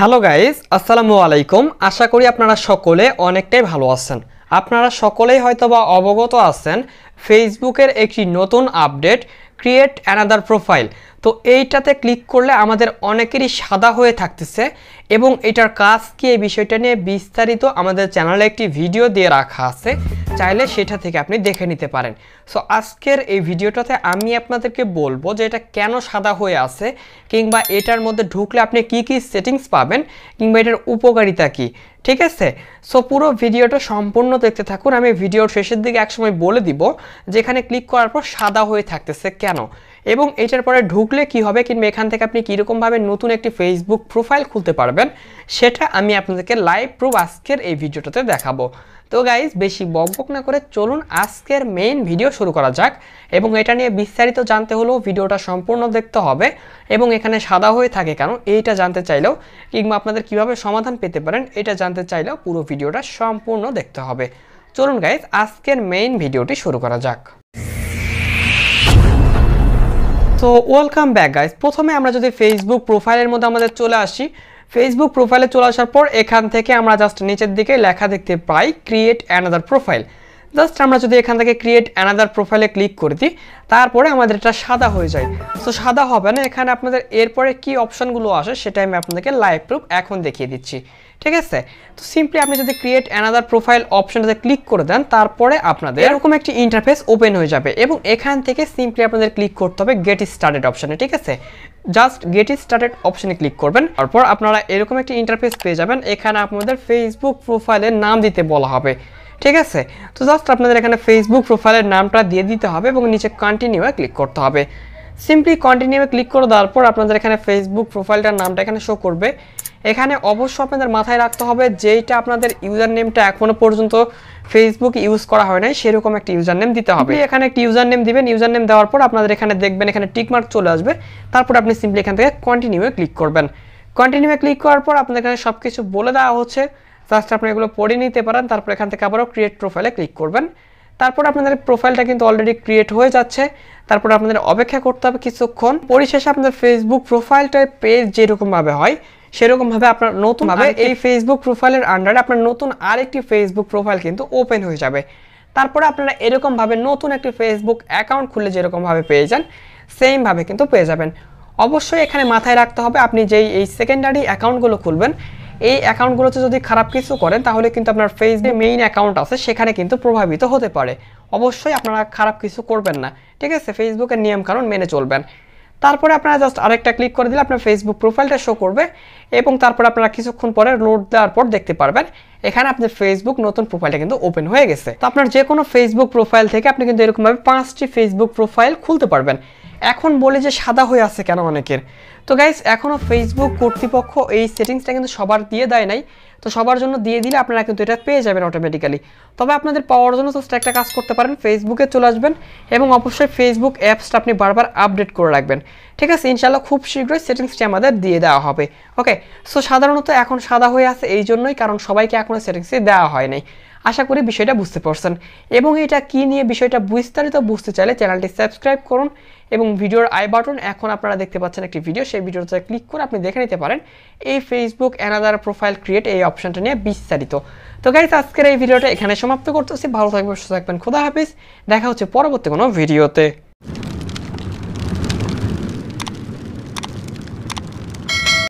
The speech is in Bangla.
হ্যালো গাইস, আসসালামু আলাইকুম। আশা করি আপনারা সকলে অনেকটাই ভালো আছেন। আপনারা সকলেই হয়তোবা অবগত আছেন ফেসবুকের একটি নতুন আপডেট ক্রিয়েট অ্যানাদার প্রোফাইল। তো এইটাতে ক্লিক করলে আমাদের অনেকেরই সাদা হয়ে থাকতেছে এবং এটার কাজ কি এই বিষয়টা নিয়ে বিস্তারিত আমাদের চ্যানেলে একটি ভিডিও দিয়ে রাখা আছে, চাইলে সেটা থেকে আপনি দেখে নিতে পারেন। সো আজকের এই ভিডিওটাতে আমি আপনাদেরকে বলবো যে এটা কেন সাদা হয়ে আছে, কিংবা এটার মধ্যে ঢুকলে আপনি কি কি সেটিংস পাবেন, কিংবা এটার উপকারিতা কি। ঠিক আছে, সো পুরো ভিডিওটা সম্পূর্ণ দেখতে থাকুন। আমি ভিডিওর শেষের দিকে একসময় বলে দিব যেখানে ক্লিক করার পর সাদা হয়ে থাকতেছে কেন, এবং এটার পরে ঢুকলে কি হবে, কিংবা এখান থেকে আপনি কীরকমভাবে নতুন একটি ফেসবুক প্রোফাইল খুলতে পারবেন, সেটা আমি আপনাদেরকে লাইভ প্রুফ আজকের এই ভিডিওটাতে দেখাবো। তো গাইজ, বেশি বকবক না করে চলুন আজকের মেইন ভিডিও শুরু করা যাক। এবং এটা নিয়ে বিস্তারিত জানতে হলেও ভিডিওটা সম্পূর্ণ দেখতে হবে, এবং এখানে সাদা হয়ে থাকে কেন এইটা জানতে চাইলেও, কিংবা আপনাদের কিভাবে সমাধান পেতে পারেন এটা জানতে চাইলেও পুরো ভিডিওটা সম্পূর্ণ দেখতে হবে। চলুন গাইজ, আজকের মেইন ভিডিওটি শুরু করা যাক। তো ওয়েলকাম ব্যাক গাইজ। প্রথমে আমরা যদি ফেসবুক প্রোফাইলের মধ্যে আমাদের চলে আসি, ফেসবুক প্রোফাইলে চলে আসার পর এখান থেকে আমরা জাস্ট নিচের দিকে লেখা দেখতে পাই ক্রিয়েট অ্যানাদার প্রোফাইল। জাস্ট আমরা যদি এখান থেকে ক্রিয়েট অ্যানাদার প্রোফাইলে ক্লিক করে দিই, তারপরে আমাদের এটা সাদা হয়ে যায়। তো সাদা হবে না, এখানে আপনাদের এরপরে কি অপশনগুলো আসে সেটা আমি আপনাদেরকে লাইভ প্রুফ এখন দেখিয়ে দিচ্ছি। ঠিক আছে, তো সিম্পলি আপনি যদি ক্রিয়েট অ্যানাদার প্রোফাইল অপশনটাতে ক্লিক করে দেন, তারপরে আপনাদের এরকম একটি ইন্টারফেস ওপেন হয়ে যাবে, এবং এখান থেকে সিম্পলি আপনাদের ক্লিক করতে হবে গেট স্টার্টেড অপশনে। ঠিক আছে, জাস্ট গেট স্টার্টেড অপশনে ক্লিক করবেন, তারপর আপনারা এরকম একটি ইন্টারফেস পেয়ে যাবেন। এখানে আপনাদের ফেসবুক প্রোফাইলের নাম দিতে বলা হবে। ঠিক আছে, তো জাস্ট আপনাদের এখানে ফেসবুক প্রোফাইলের নামটা দিয়ে দিতে হবে এবং নিচে কন্টিনিউয়ে ক্লিক করতে হবে। সিম্পলি কন্টিনিউয়ে ক্লিক করে দেওয়ার পর আপনাদের এখানে ফেসবুক প্রোফাইলটার নামটা এখানে শো করবে। এখানে অবশ্যই আপনাদের মাথায় রাখতে হবে যেইটা আপনাদের ইউজার নেমটা এখনো পর্যন্ত ফেসবুক ইউজ করা হয় নাই সেরকম একটা ইউজার নেম দিতে হবে। এখানে একটি ইউজার নেম দিবেন, ইউজার নেম দেওয়ার পর আপনাদের এখানে দেখবেন এখানে টিকমার্ক চলে আসবে। তারপর আপনি সিম্পলি এখান থেকে কন্টিনিউয়ে ক্লিক করবেন। কন্টিনিউয়ে ক্লিক করার পর আপনাদের এখানে সব কিছু বলে দেওয়া হচ্ছে, জাস্ট আপনি এগুলো পড়ে নিতে পারেন। তারপর এখান থেকে আবারও ক্রিয়েট প্রোফাইলে ক্লিক করবেন। তারপর আপনাদের প্রোফাইলটা কিন্তু অলরেডি ক্রিয়েট হয়ে যাচ্ছে। তারপর আপনাদের অপেক্ষা করতে হবে কিছুক্ষণ। পরিশেষে আপনাদের ফেসবুক প্রোফাইলটার পেজ যেরকমভাবে হয় সেরকমভাবে আপনার নতুনভাবে এই ফেসবুক প্রোফাইলের আন্ডারে আপনার নতুন আরেকটি ফেসবুক প্রোফাইল কিন্তু ওপেন হয়ে যাবে। তারপরে আপনারা এরকমভাবে নতুন একটি ফেসবুক অ্যাকাউন্ট খুললে যেরকমভাবে পেয়ে যান সেমভাবে কিন্তু পেয়ে যাবেন। অবশ্যই এখানে মাথায় রাখতে হবে আপনি যেই এই সেকেন্ডারি অ্যাকাউন্টগুলো খুলবেন, এই অ্যাকাউন্টগুলোতে যদি খারাপ কিছু করেন তাহলে কিন্তু আপনার ফেসবুক মেইন অ্যাকাউন্ট আছে সেখানে কিন্তু প্রভাবিত হতে পারে। অবশ্যই আপনারা খারাপ কিছু করবেন না। ঠিক আছে, ফেসবুকের নিয়মকানুন মেনে চলবেন। তারপরে আপনারা জাস্ট আরেকটা ক্লিক করে দিলে আপনার ফেসবুক প্রোফাইলটা শো করবে, এবং তারপর আপনারা কিছুক্ষণ পরে লোড দেওয়ার পর দেখতে পারবেন এখানে আপনার ফেসবুক নতুন প্রোফাইলটা কিন্তু ওপেন হয়ে গেছে। তো আপনার যে কোনো ফেসবুক প্রোফাইল থেকে আপনি কিন্তু এরকমভাবে 5টি ফেসবুক প্রোফাইল খুলতে পারবেন। এখন বলে যে সাদা হয়ে আছে কেন অনেকের, তো গাইস এখনও ফেসবুক কর্তৃপক্ষ এই সেটিংসটা কিন্তু সবার দিয়ে দেয় নাই। তো সবার জন্য দিয়ে দিলে আপনারা কিন্তু এটা পেয়ে যাবেন অটোমেটিক্যালি। তবে আপনাদের পাওয়ার জন্য জাস্ট একটা কাজ করতে পারেন, ফেসবুকে চলে আসবেন এবং অবশ্যই ফেসবুক অ্যাপসটা আপনি বারবার আপডেট করে রাখবেন। ঠিক আছে, ইনশাআল্লাহ খুব শীঘ্রই সেটিংসটি আমাদের দিয়ে দেওয়া হবে। ওকে, সো সাধারণত এখন সাদা হয়ে আছে এই জন্যই কারণ সবাইকে এখনও সেটিংসটি দেওয়া হয় নাই। আশা করি বিষয়টা বুঝতে পারছেন, এবং এটা কি নিয়ে বিষয়টা বিস্তারিত বুঝতে চাইলে চ্যানেলটি সাবস্ক্রাইব করুন, এবং ভিডিওর আই বাটন এখন আপনারা দেখতে পাচ্ছেন একটি ভিডিও, সেই ভিডিওতে ক্লিক করে আপনি দেখে নিতে পারেন এই ফেসবুক অ্যানাদার প্রোফাইল ক্রিয়েট এই অপশনটা নিয়ে বিস্তারিত। তো গাইস, আজকের এই ভিডিওটা এখানে সমাপ্ত করতেছি। ভালো থাকবেন, সুস্থ থাকবেন, খোদা হাফেজ। দেখা হচ্ছে পরবর্তী কোনো ভিডিওতে।